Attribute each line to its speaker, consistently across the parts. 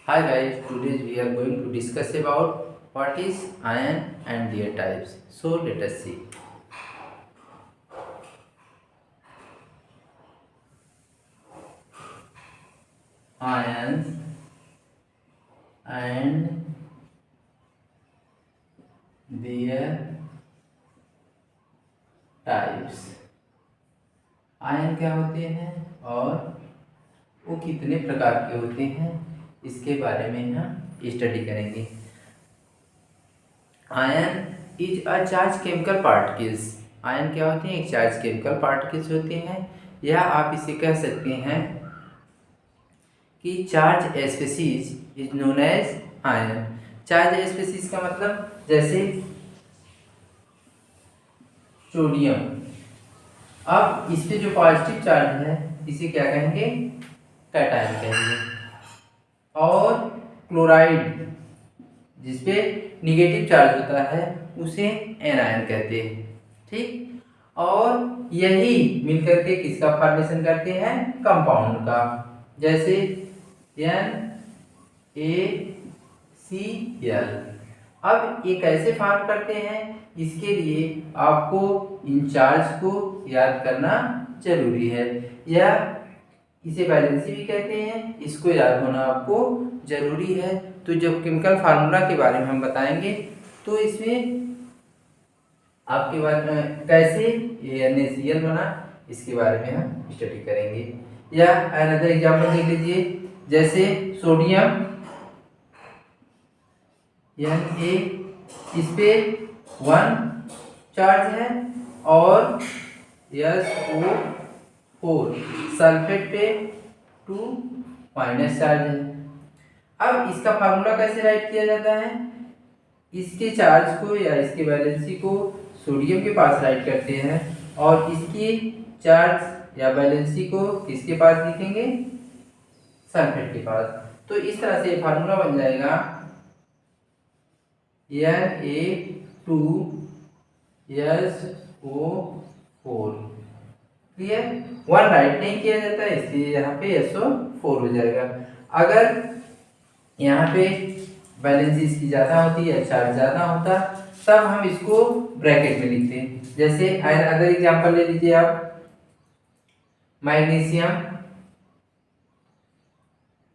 Speaker 1: Hi guys, today we are going to discuss about what is ion and their types. So let us see. Ions and their types. Ion क्या होते हैं और वो कितने प्रकार के होते हैं, इसके बारे में हम स्टडी करेंगे। Ion is a charge chemical particles. Ion क्या होते हैं? एक चार्ज केमिकल पार्टिकल्स होते हैं, या आप इसे कह सकते हैं कि charge species is known as ion. Charge species का मतलब जैसे सोडियम, अब इस पे जो पॉजिटिव चार्ज है इसे क्या कहेंगे? कैटायन कहेंगे। और क्लोराइड जिसपे निगेटिव चार्ज होता है उसे एनायन कहते हैं। ठीक, और यही मिलकर के किसका फॉर्मेशन करते हैं? कंपाउंड का। जैसे NaCl। अब ये कैसे फॉर्म करते हैं, इसके लिए आपको इन चार्ज को याद करना जरूरी है, या इसे वैलेंसी भी कहते हैं, इसको याद होना आपको जरूरी है। तो जब केमिकल फार्मूला के बारे में हम बताएंगे तो इसमें आपके बारे में कैसे ये NaCl बना इसके बारे में हम स्टडी करेंगे। या अनदर एग्जांपल देख लीजिए, जैसे सोडियम Na, इस पे 1 चार्ज है, और SO4 सल्फेट पे 2 माइनस चार्ज है। अब इसका फार्मूला कैसे राइट किया जाता है? इसके चार्ज को या इसके वैलेंसी को सोडियम के पास राइट करते हैं, और इसकी चार्ज या वैलेंसी को किसके पास लिखेंगे? सल्फेट के पास। तो इस तरह से फार्मूला बन जाएगा Na2SO4। क्लियर? 1 राइट नहीं किया जाता है, इसलिए यहाँ पे SO4 हो जाएगा। अगर यहाँ पे वैलेंसी इसकी ज़्यादा होती है, चार्ज ज़्यादा होता, तब हम इसको ब्रैकेट में लिखते हैं। जैसे अदर एग्जांपल ले लीजिए आप, मैग्नीशियम।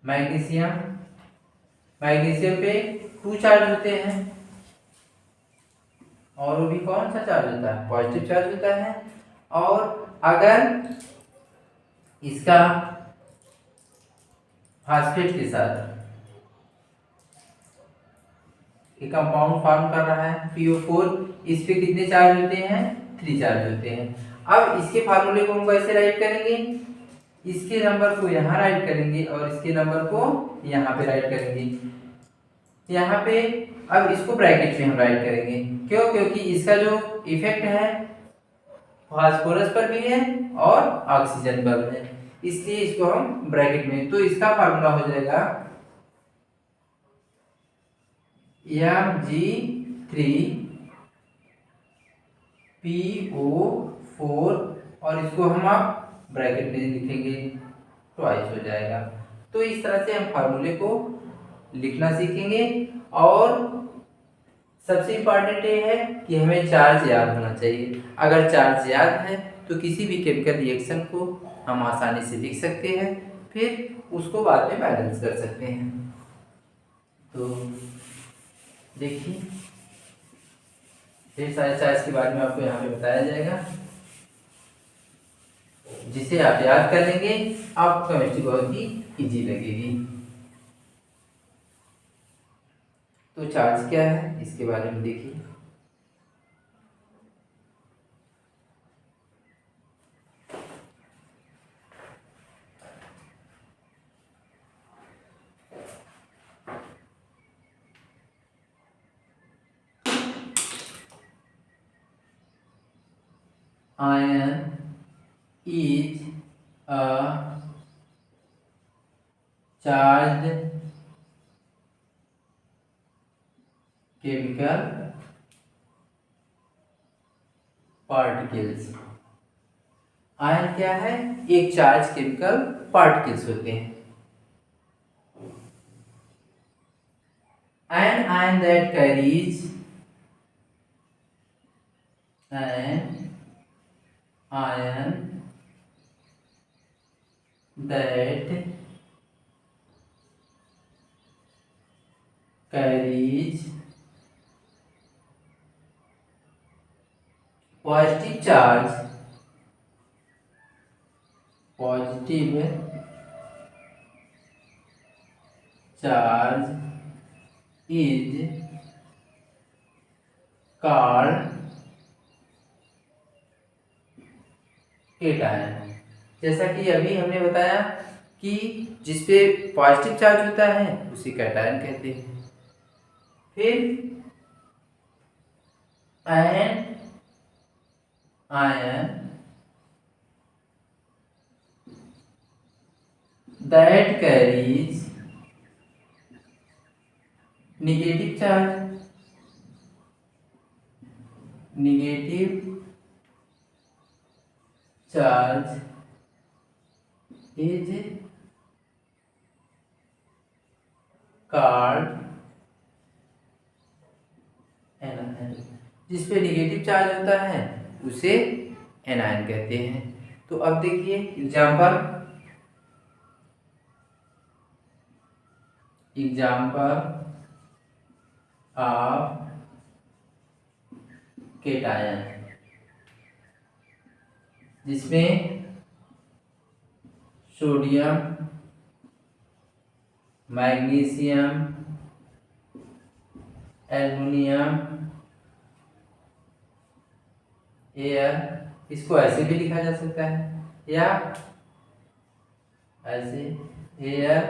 Speaker 1: मैग्नीशियम मैग्नीशियम पे 2 चार्ज होते हैं, और वो भी कौन सा चार्ज होता है? पॉजिटिव चार्ज होता है। और अगर इसका फास्फेट के साथ एक कंपाउंड फॉर्म कर रहा है PO4, इस पे कितने चार्ज होते हैं? 3 चार्ज होते हैं। अब इसके फार्मूले को हम कैसे राइट करेंगे? इसके नंबर को यहाँ राइट करेंगे और इसके नंबर को यहाँ पे राइट करेंगे। यहाँ पे अब इसको ब्रैकेट में हम राइट करेंगे। क्यों? क्योंकि इसका जो इफेक्ट है फास्फोरस पर भी है और ऑक्सीजन पर है, इसलिए इसको हम ब्रैकेट में, तो इसका फार्मूला हो जाएगा Mg3PO4, और इसको हम आप ब्रैकेट में लिखेंगे, ट्वाइस हो जाएगा। तो इस तरह से हम फार्मूले को लिखना सीखेंगे। और सबसे इम्पॉर्टेंट ये है कि हमें चार्ज याद होना चाहिए। अगर चार्ज याद है तो किसी भी केमिकल रिएक्शन को हम आसानी से लिख सकते हैं, फिर उसको बाद में बैलेंस कर सकते हैं। तो देखिए, ढेर सारे चार्ज के बारे में आपको यहाँ पे बताया जाएगा, जिसे आप याद कर लेंगे, आपको केमिस्ट्री बहुत ही इजी लगेगी। तो चार्ज क्या है इसके बारे में देखिए। Iron is a charged chemical particles। Ion क्या है? एक चार्ज केमिकल पार्टिकल्स होते हैं। an ion that carries an ion that carries positive charge is called cation. जैसा कि अभी हमने बताया कि जिसपे पॉजिटिव चार्ज होता है उसे कैटायन कहते हैं। फिर an ion that carries negative charge is called anion. जिसपे नेगेटिव चार्ज होता है उसे एनायन कहते हैं। तो अब देखिए एग्जाम्पल ऑफ केटायन, जिसमें सोडियम, मैग्नीशियम, एल्युमिनियम, एयर, इसको ऐसे भी लिखा जा सकता है या ऐसे, एयर।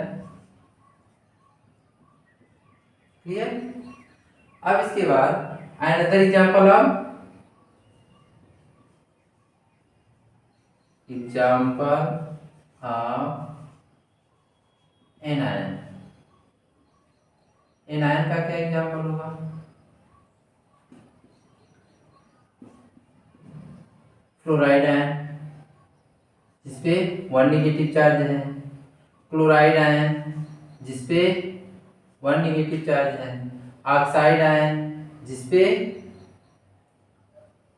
Speaker 1: क्लियर। अब इसके बाद another example of anion. Anion का क्या एग्जांपल होगा? फ्लोराइड आयन, जिसपे 1 नेगेटिव चार्ज है। क्लोराइड आयन, जिसपे 1 नेगेटिव चार्ज है। ऑक्साइड आयन, जिसपे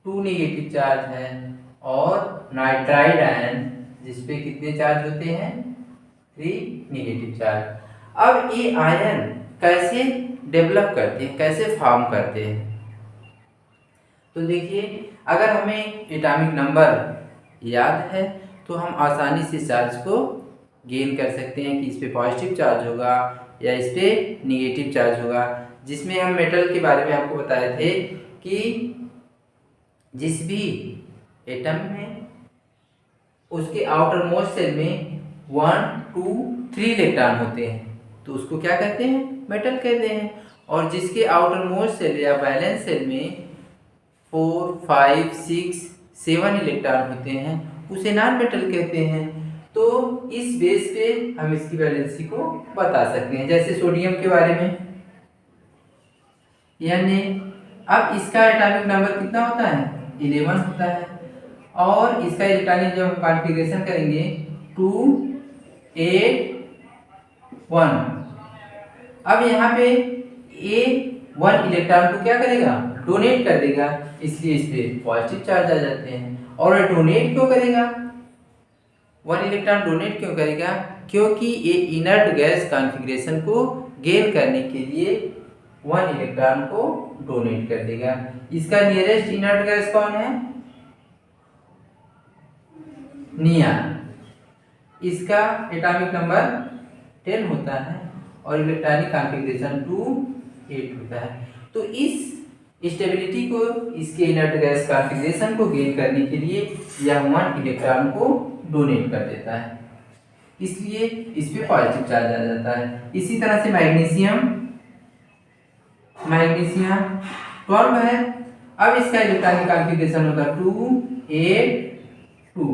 Speaker 1: 2 नेगेटिव चार्ज है। और नाइट्राइड आयन, जिसपे कितने चार्ज होते हैं? 3 नेगेटिव चार्ज। अब ये आयन कैसे डेवलप करते हैं, कैसे फॉर्म करते हैं? तो देखिए, अगर हमें एटॉमिक नंबर याद है तो हम आसानी से चार्ज को गेन कर सकते हैं कि इस पे पॉजिटिव चार्ज होगा या इस पे निगेटिव चार्ज होगा। जिसमें हम मेटल के बारे में आपको बताए थे कि जिस भी एटम में उसके आउटर मोस्ट सेल में 1, 2, 3 इलेक्ट्रॉन होते हैं तो उसको क्या कहते हैं? मेटल कहते हैं। और जिसके आउटर मोस्ट सेल या वैलेंस सेल में 4, 5, 6, 7 इलेक्ट्रॉन होते हैं उसे नॉन मेटल कहते हैं। तो इस बेस पे हम इसकी वैलेंसी को बता सकते हैं। जैसे सोडियम के बारे में, यानी अब इसका एटॉमिक नंबर कितना होता है? 11 होता है। और इसका इलेक्ट्रॉनिक जब हम कॉन्फ़िगरेशन करेंगे 2, 8, 1। अब यहाँ पे ए 1 इलेक्ट्रॉन को क्या करेगा? डोनेट कर देगा, इसलिए इस पे पॉजिटिव चार्ज आ जाते हैं। और डोनेट क्यों करेगा? 1 इलेक्ट्रॉन डोनेट क्यों करेगा? क्योंकि ये इनर्ट गैस कॉन्फ़िगरेशन को गेन करने के लिए 1 इलेक्ट्रॉन को डोनेट कर देगा। इसका नियरेस्ट इनर्ट गैस कौन है? नियॉन। इसका एटॉमिक नंबर 10 होता है और इलेक्ट्रॉनिक कॉन्फ़िगरेशन 2, 8 होता है। तो इस स्टेबिलिटी को, इसके इनर्ट गैस कॉन्फ़िगरेशन को गेन करने के लिए यह 1 इलेक्ट्रॉन को डोनेट कर देता है, इसलिए इस पे पॉजिटिव चार्ज आ जाता है। इसी तरह से मैग्नीशियम 12 है। अब इसका इलेक्ट्रॉनिक कॉन्फ़िगरेशन होगा 2, 8, 2।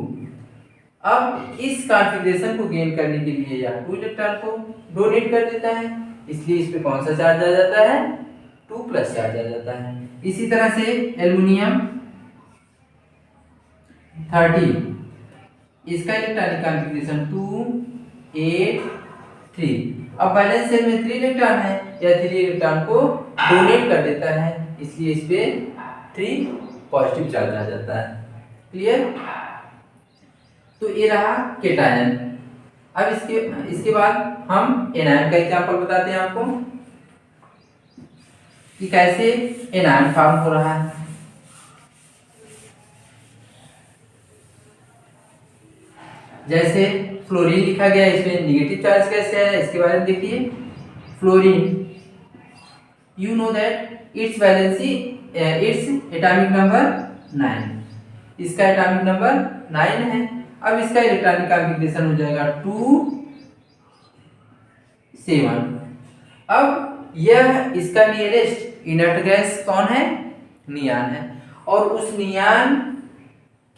Speaker 1: अब इस कॉन्फ़िगरेशन को गेन करने के लिए यह 2 इलेक्ट्रॉन को डोनेट कर देता है, इसलिए इस पे कौन सा चार्ज आ जाता है? 2+ चार्ज आ जाता है। इसी तरह से एल्युमिनियम 30, इसका इलेक्ट्रॉनिक कॉन्फ़िगरेशन 2, 8, 3। अब वैलेंस शेल में 3 इलेक्ट्रॉन है, या 3 इलेक्ट्रॉन को डोनेट कर देता है, इसलिए इस पे 3 पॉजिटिव चार्ज आ जाता है। क्लियर? तो ये रहा केटायन। अब इसके बाद हम एनायन का एग्जांपल बताते हैं आपको कि कैसे एनायन फॉर्म हो रहा है। जैसे फ्लोरीन लिखा गया है, इसमें निगेटिव चार्ज कैसे है इसके बारे में देखिए। Fluorine, you know that it's valency, its atomic number 9, इसका एटॉमिक नंबर 9 है। अब इसका इलेक्ट्रॉनिक कॉन्फ़िगरेशन हो जाएगा 2 7। अब यह इसका नियरेस्ट इनर्ट गैस कौन है? नियान है। और उस नियान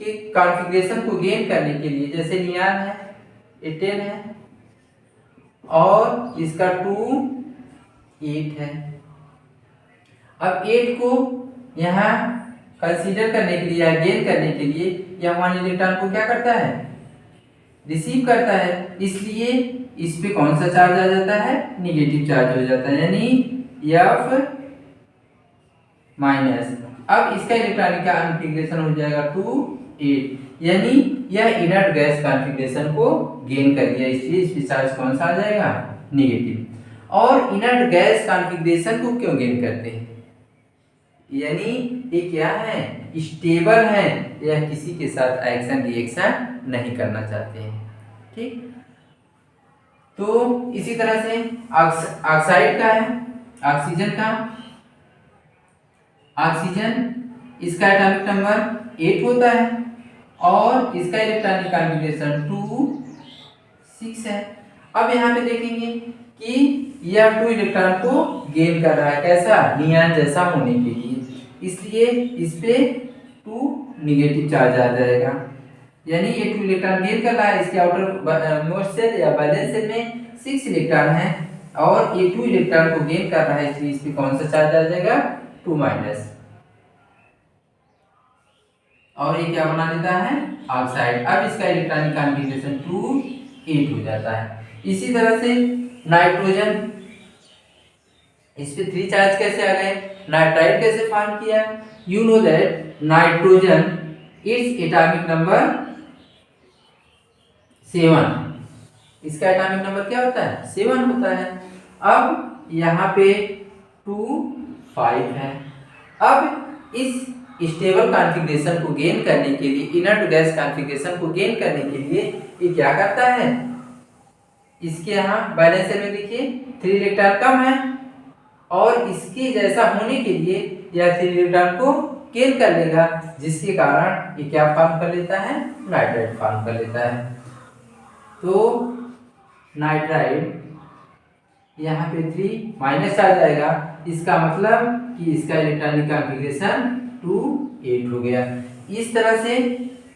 Speaker 1: के कॉन्फ़िगरेशन को गेन करने के लिए, जैसे नियान है ये 10 है और इसका 2 8 है। अब 8 को यहाँ कंसीडर करने के लिए या गेन करने के लिए यह 1 इलेक्ट्रॉन को क्या करता है? रिसीव करता है, इसलिए इस पे कौन सा चार्ज आ जाता है? निगेटिव चार्ज हो जाता है, यानी F माइनस। अब इसका इलेक्ट्रॉनिक कॉन्फ़िगरेशन हो जाएगा 2 8, यानी यह इनर्ट गैस कॉन्फ़िगरेशन को गेन कर लिया, इसलिए इस पे चार्ज कौन सा आ जाएगा? निगेटिव। और इनर्ट गैस कॉन्फ़िगरेशन को क्यों गेन करते हैं? यानी ये क्या है? स्टेबल है, या किसी के साथ एक्शन रिएक्शन नहीं करना चाहते हैं। ठीक, तो इसी तरह से ऑक्साइड का है, ऑक्सीजन का। ऑक्सीजन, इसका एटॉमिक नंबर 8 होता है और इसका इलेक्ट्रॉनिक कॉन्फ़िगरेशन 2 6 है। अब यहाँ पे देखेंगे कि यह 2 इलेक्ट्रॉन को गेन कर रहा है, कैसा? नियान जैसा होने के लिए, इसलिए इस पे 2 निगेटिव चार्ज आ जाएगा, यानी ये 2 इलेक्ट्रॉन गेन कर रहा है। इसके आउटर मोस्ट शेल या वैलेंस शेल में 6 इलेक्ट्रॉन है और ये 2 इलेक्ट्रॉन को गेन कर रहा है, इसलिए इस पे कौन सा चार्ज आ जाएगा? 2 माइनस। और ये क्या बना देता है? ऑक्साइड। अब इसका इलेक्ट्रॉनिक कॉन्फ़िगरेशन 2 8 हो जाता है। इसी तरह से नाइट्रोजन, इस पे 3 चार्ज कैसे आ गए? नाइट्राइड कैसे फॉर्म किया? You know that nitrogen its atomic number 7, इसका एटॉमिक नंबर क्या होता है? 7 होता है। अब यहाँ पे 2 5 है। अब इस स्टेबल कॉन्फ़िगरेशन को गेन करने के लिए, इनर्ट गैस कॉन्फ़िगरेशन को गेन करने के लिए ये क्या करता है? इसके यहाँ बैलेंस शेल में देखिए 3 इलेक्ट्रॉन कम है और इसके जैसा होने के लिए यह 3 इलेक्ट्रॉन को गेन कर लेगा, जिसके कारण ये क्या फॉर्म कर लेता है? नाइट्राइड फॉर्म कर लेता है। तो नाइट्राइड यहाँ पे 3 माइनस चार्ज आएगा, इसका मतलब कि इसका इलेक्ट्रॉनिक कॉन्फ़िगरेशन 2 8 हो गया। इस तरह से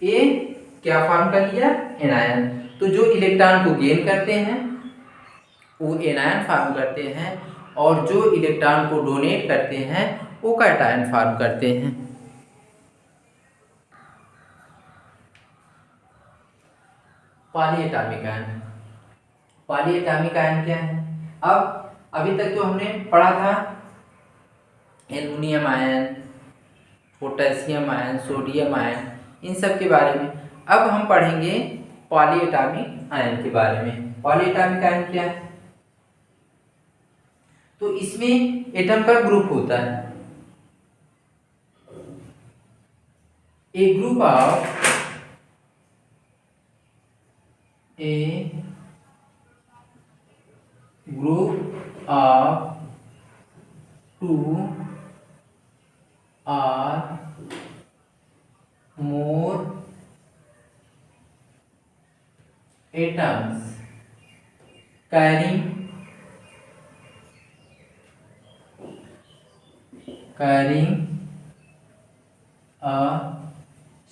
Speaker 1: ये क्या फॉर्म कर लिया? एनायन। तो जो इलेक्ट्रॉन को गेन करते हैं वो एनायन फॉर्म करते हैं, और जो इलेक्ट्रॉन को डोनेट करते हैं वो कैटायन फॉर्म करते हैं। Polyatomic ion. पॉलीएटॉमिक आयन क्या है? अब अभी तक तो हमने पढ़ा था aluminium ion, potassium ion, sodium ion, इन सब के बारे में। अब हम पढ़ेंगे पॉलीएटॉमिक आयन के बारे में। पॉलीएटॉमिक आयन क्या है? तो इसमें एटम का ग्रुप होता है, a group of two or more atoms carrying a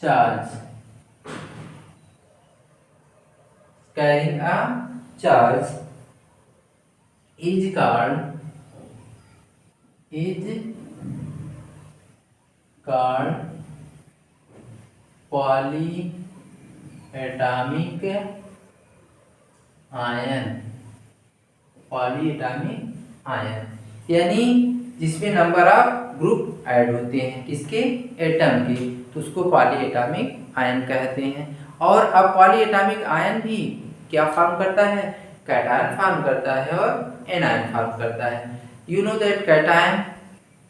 Speaker 1: charge, carrying a charge is called polyatomic ion. Poly atomic ion, यानी जिसमें नंबर ऑफ ग्रुप ऐड होते हैं किसके, एटम के, तो उसको पॉली एटॉमिक आयन कहते हैं। और अब पॉली एटॉमिक आयन भी क्या फॉर्म करता है, कैटायन फॉर्म करता है और एनायन फॉर्म करता है। You know that cation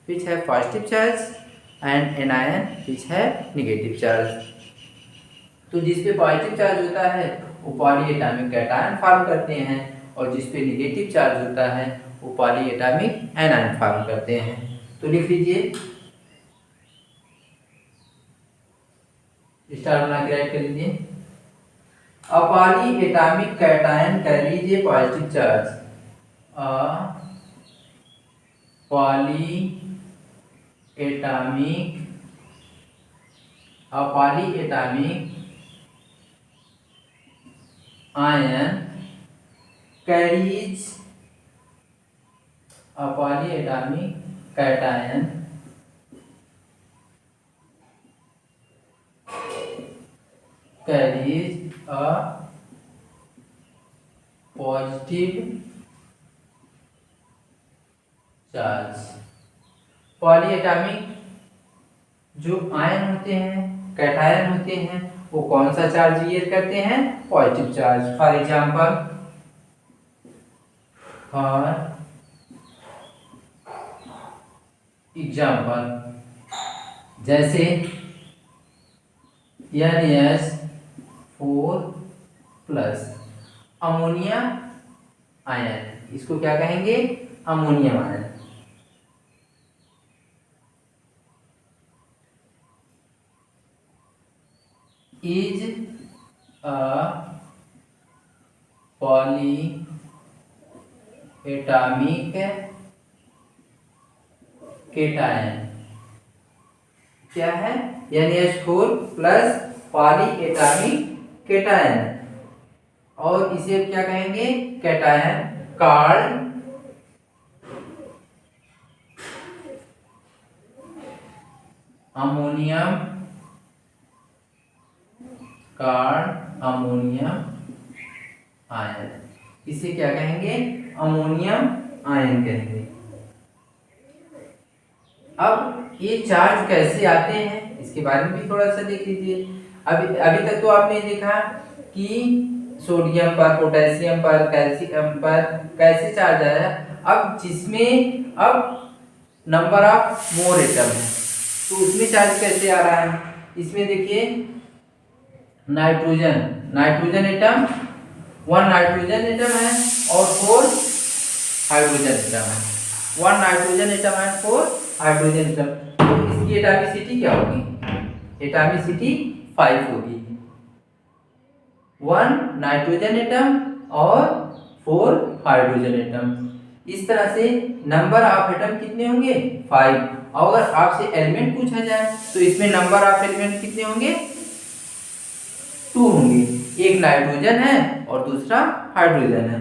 Speaker 1: which have positive charge and anion which have negative charge। तो जिस पे पॉजिटिव चार्ज होता है वो पॉली एटॉमिक कैटायन फॉर्म करते हैं, और जिस पे नेगेटिव चार्ज होता है वो पॉली एटॉमिक एनायन फॉर्म करते हैं। तो लिख लीजिए, स्टार बना के राइट कर लीजिए। A polyatomic cation carries a positive charge, a polyatomic ion carries a polyatomic cation carries a positive charge. Polyatomic जो आयन होते हैं, कैटायन होते हैं, वो कौन सा चार्ज बियर करते हैं, पॉजिटिव चार्ज। फॉर एग्जाम्पल जैसे NH4+ अमोनिया आयन, इसको क्या कहेंगे, ammonium ion. Is a polyatomic cation, क्या है, NH4+ पॉलीएटॉमिक केटायन, और इसे क्या कहेंगे, केटायन कॉल्ड अमोनियम आयन। इसे क्या कहेंगे, अमोनियम आयन कहेंगे। अब ये चार्ज कैसे आते हैं इसके बारे में भी थोड़ा सा देख लीजिए। अभी तक तो आपने देखा कि सोडियम पर, पोटेशियम पर, कैल्शियम पर कैसे चार्ज आया। अब जिसमें अब नंबर ऑफ मोर एटम है तो उसमें चार्ज कैसे आ रहा है। इसमें देखिए नाइट्रोजन एटम, 1 नाइट्रोजन एटम है और 4 हाइड्रोजन एटम है। 1 नाइट्रोजन एटम है, 4 हाइड्रोजन एटम। तो इसकी एटॉमिसिटी क्या होगी, एटॉमिसिटी 5 होगी। 1 नाइट्रोजन एटम और 4 हाइड्रोजन एटम। इस तरह से नंबर ऑफ एटम कितने होंगे, 5। और अगर आपसे एलिमेंट पूछा जाए तो इसमें नंबर ऑफ एलिमेंट कितने होंगे, 2 होंगे। एक नाइट्रोजन है और दूसरा हाइड्रोजन है।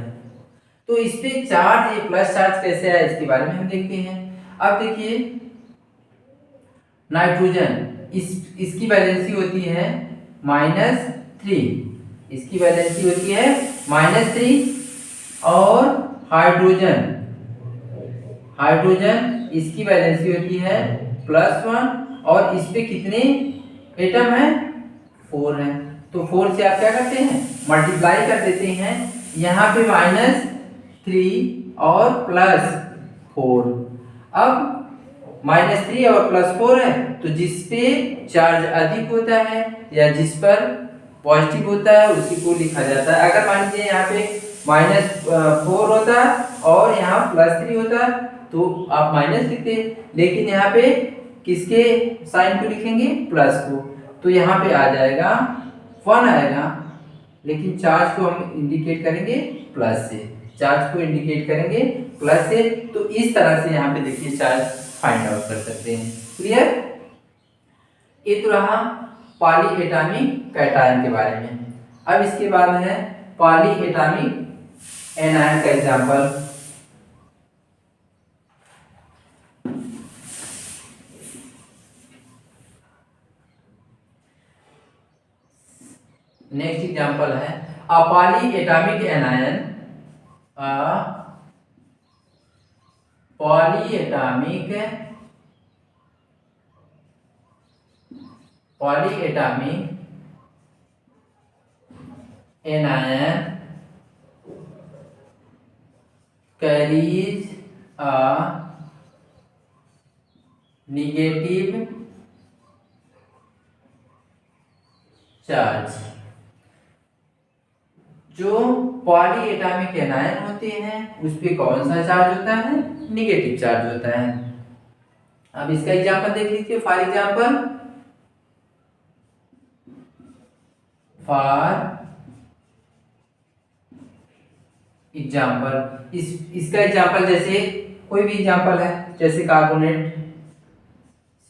Speaker 1: तो इस पे चार्ज, ये प्लस चार्ज कैसे है इसके बारे में हम देखते हैं। अब देखिए नाइट्रोजन, इसकी वैलेंसी होती है -3, इसकी वैलेंसी होती है -3। और हाइड्रोजन इसकी वैलेंसी होती है +1। और इस पे कितने एटम है, 4 है। तो 4 से आप क्या करते हैं, मल्टीप्लाई कर देते हैं। यहाँ पे -3 और +4। अब -3 और +4 है तो जिस पे चार्ज अधिक होता है या जिस पर पॉजिटिव होता है उसी को लिखा जाता है। अगर मान लीजिए यहाँ पे -4 होता और यहाँ +3 होता तो आप माइनस लिखते, लेकिन यहाँ पे किसके साइन को लिखेंगे, प्लस को। तो यहाँ पे आ जाएगा 1 आएगा, लेकिन चार्ज को हम इंडिकेट करेंगे प्लस से, चार्ज को इंडिकेट करेंगे प्लस से। तो इस तरह से यहाँ पे देखिए चार्ज फाइंड आउट कर सकते हैं। क्लियर। ये तो रहा पॉली एटॉमिक कैटायन के बारे में। अब इसके बाद है पॉली एटॉमिक एनायन का एग्जांपल। नेक्स्ट एग्जांपल है a polyatomic anion, polyatomic anion carries a negative charge. जो पॉलीएटॉमिक एनायन होते हैं उस पे कौन सा चार्ज होता है? निगेटिव चार्ज होता है। अब इसका एग्जांपल देख लीजिए। फॉर एग्जांपल इसका एग्जांपल जैसे कोई भी एग्जांपल है, जैसे कार्बोनेट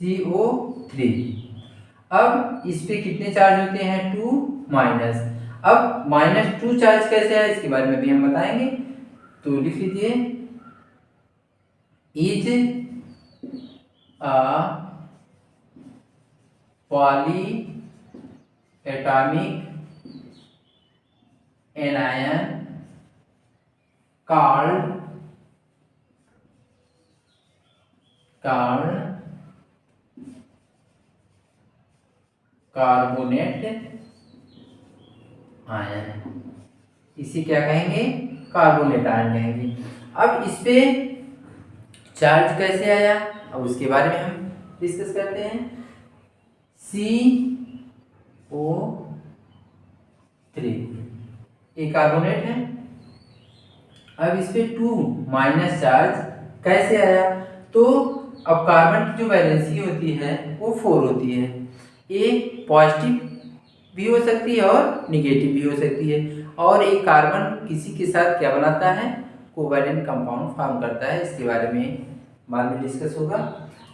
Speaker 1: CO3। अब इस पे कितने चार्ज होते हैं? 2 माइनस। अब -2 चार्ज कैसे है इसके बारे में भी हम बताएंगे। तो लिख लीजिए, is a polyatomic anion called carbonate ion. इसे क्या कहेंगे? कार्बोनेट आयन कहेंगे। अब इस पे चार्ज कैसे आया, अब उसके बारे में हम डिस्कस करते हैं। CO3 ये कार्बोनेट है। अब इस पे 2 माइनस चार्ज कैसे आया? तो अब कार्बन की जो वैलेंसी होती है वो 4 होती है। ये पॉजिटिव भी हो सकती है और निगेटिव भी हो सकती है। और एक कार्बन किसी के साथ क्या बनाता है? कोवैलेंट कंपाउंड फॉर्म करता है। इसके बारे में बाद में डिस्कस होगा।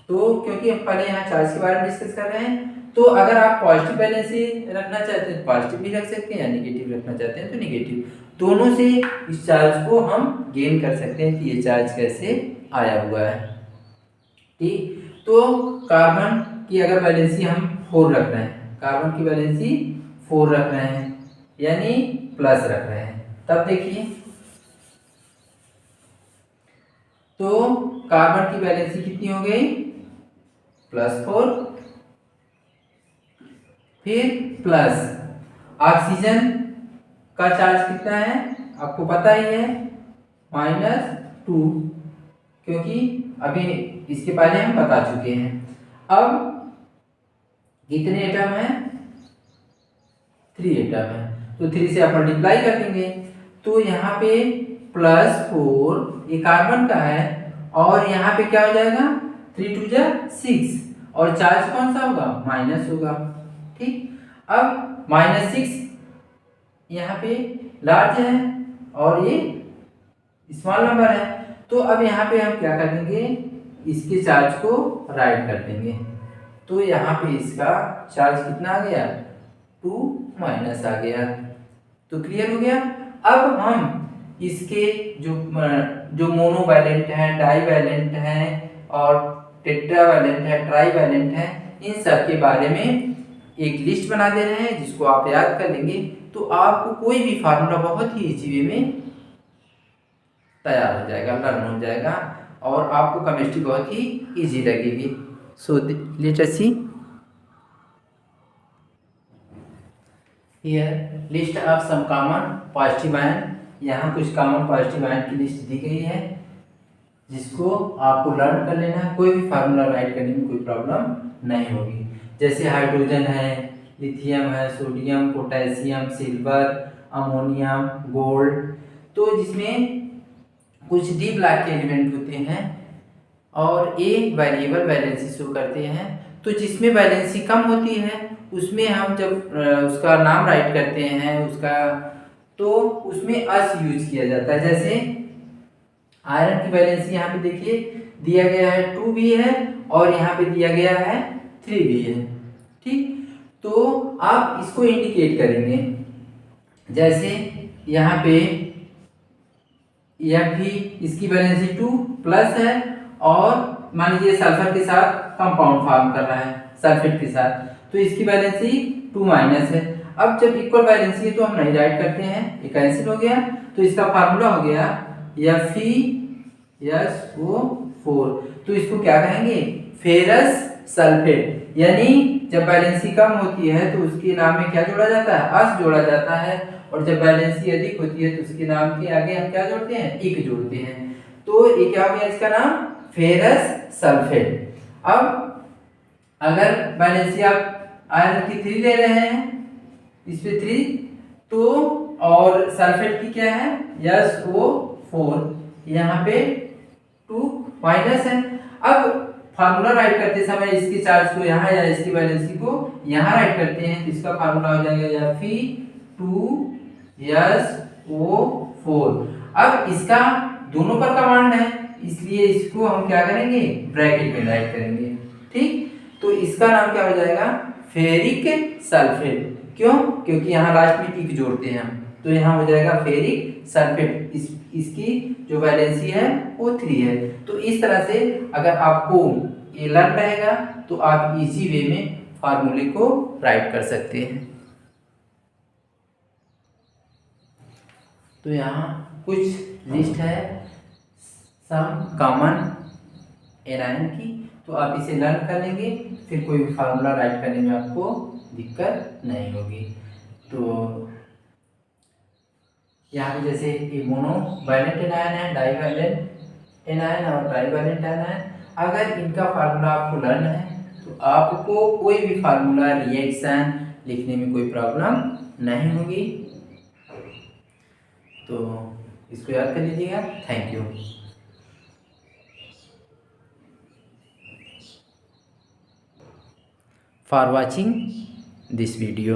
Speaker 1: तो क्योंकि हम पहले यहाँ चार्ज के बारे में डिस्कस कर रहे हैं, तो अगर आप पॉजिटिव वैलेंसी रखना चाहते हैं तो पॉजिटिव भी रख सकते हैं, या निगेटिव रखना चाहते हैं तो निगेटिव। दोनों से इस चार्ज को हम गेन कर सकते हैं कि ये चार्ज कैसे आया हुआ है। ठीक, तो कार्बन की अगर वैलेंसी हम 4 रख रहे हैं, कार्बन की वैलेंसी 4 रख रहे हैं, यानी प्लस रख रहे हैं, तब देखिए तो कार्बन की वैलेंसी कितनी हो गई? +4। फिर प्लस ऑक्सीजन का चार्ज कितना है आपको पता ही है, -2, क्योंकि अभी इसके पहले हम बता चुके हैं। अब कितने एटम है? 3 एटम है, तो 3 से आप मल्टीप्लाई कर देंगे। तो यहाँ पे +4 ये कार्बन का है, और यहाँ पे क्या हो जाएगा? 3 2 6, और चार्ज कौन सा होगा? माइनस होगा। ठीक, अब -6 यहाँ पे लार्ज है और ये स्मॉल नंबर है, तो अब यहाँ पे हम क्या कर देंगे? इसके चार्ज को राइट कर देंगे। तो यहाँ पे इसका चार्ज कितना आ गया? 2 माइनस आ गया। तो क्लियर हो गया। अब हम इसके जो मोनोवैलेंट है, डाईवैलेंट है और टेट्रावैलेंट है, ट्राईवैलेंट है, इन सब के बारे में एक लिस्ट बना दे रहे हैं, जिसको आप याद कर लेंगे तो आपको कोई भी फार्मूला बहुत ही इजी वे में तैयार हो जाएगा, लर्न हो जाएगा, और आपको केमिस्ट्री बहुत ही इजी लगेगी। So let us see here list of some common positive ion. यहाँ कुछ कॉमन पॉजिटिव आयन की लिस्ट दी गई है, जिसको आपको लर्न कर लेना है। कोई भी फार्मूला राइट करने में कोई प्रॉब्लम नहीं होगी। जैसे हाइड्रोजन है, लिथियम है, sodium, potassium, silver, ammonium, gold, तो जिसमें कुछ डी ब्लॉक के एलिमेंट होते हैं और ये वेरिएबल वैलेंसी शो करते हैं। तो जिसमें वैलेंसी कम होती है उसमें हम जब उसका नाम राइट करते हैं उसका, तो उसमें अस यूज किया जाता है। जैसे आयरन की वैलेंसी यहाँ पे देखिए दिया गया है 2 भी है, और यहाँ पे दिया गया है 3 भी है। ठीक, तो आप इसको इंडिकेट करेंगे, जैसे यहाँ पे Fe इसकी वैलेंसी 2 प्लस है, और मान लीजिए सल्फर के साथ कंपाउंड फॉर्म कर रहा है सल्फेट के साथ, तो इसकी वैलेंसी 2 माइनस है। अब जब इक्वल वैलेंसी है तो हम नहीं राइट करते हैं, ये कैंसिल हो गया। तो इसका फार्मूला हो गया SO4। तो इसको क्या कहेंगे, फेरस सल्फेट। यानी जब वैलेंसी कम होती है तो उसके नाम में क्या जोड़ा जाता है, अस जोड़ा जाता है, और जब वैलेंसी अधिक होती है तो उसके नाम के आगे हम क्या जोड़ते हैं, इक जोड़ते हैं। तो ये क्या हो गया इसका नाम, फेरस सल्फेट। अब अगर वैलेंसी आप आयरन की 3 ले रहे हैं, इस पे 3, तो और सल्फेट की क्या है, SO4, यहाँ पे 2 माइनस है। अब फार्मूला राइट करते समय इसके चार्ज को यहाँ या इसकी वैलेंसी को यहाँ राइट करते हैं, तो इसका फार्मूला हो जाएगा Fe2SO4। अब इसका दोनों पर कमांड है, इसलिए इसको हम क्या करेंगे, ब्रैकेट में राइट करेंगे। ठीक, तो इसका नाम क्या हो जाएगा, फेरिक सल्फेट। क्यों, क्योंकि यहाँ लास्ट में इक जोड़ते हैं हम, तो यहाँ हो जाएगा फेरिक सल्फेट। इसकी जो वैलेंसी है वो 3 है। तो इस तरह से अगर आपको ये लर्न रहेगा तो आप इजी वे में फार्मूले को राइट कर सकते हैं। तो यहाँ कुछ लिस्ट है सम कॉमन एनायन की, तो आप इसे लर्न कर लेंगे, फिर कोई भी फार्मूला राइट करने में आपको दिक्कत नहीं होगी। तो यहाँ पे जैसे ये मोनो वायलेंट एनायन है, डाई वायलेंट एनायन और ट्राई वायलेंट एनायन, अगर इनका फार्मूला आपको लर्न है तो आपको कोई भी फार्मूला रिएक्शन लिखने में कोई प्रॉब्लम नहीं होगी। तो इसको याद कर लीजिएगा। Thank you for watching this video.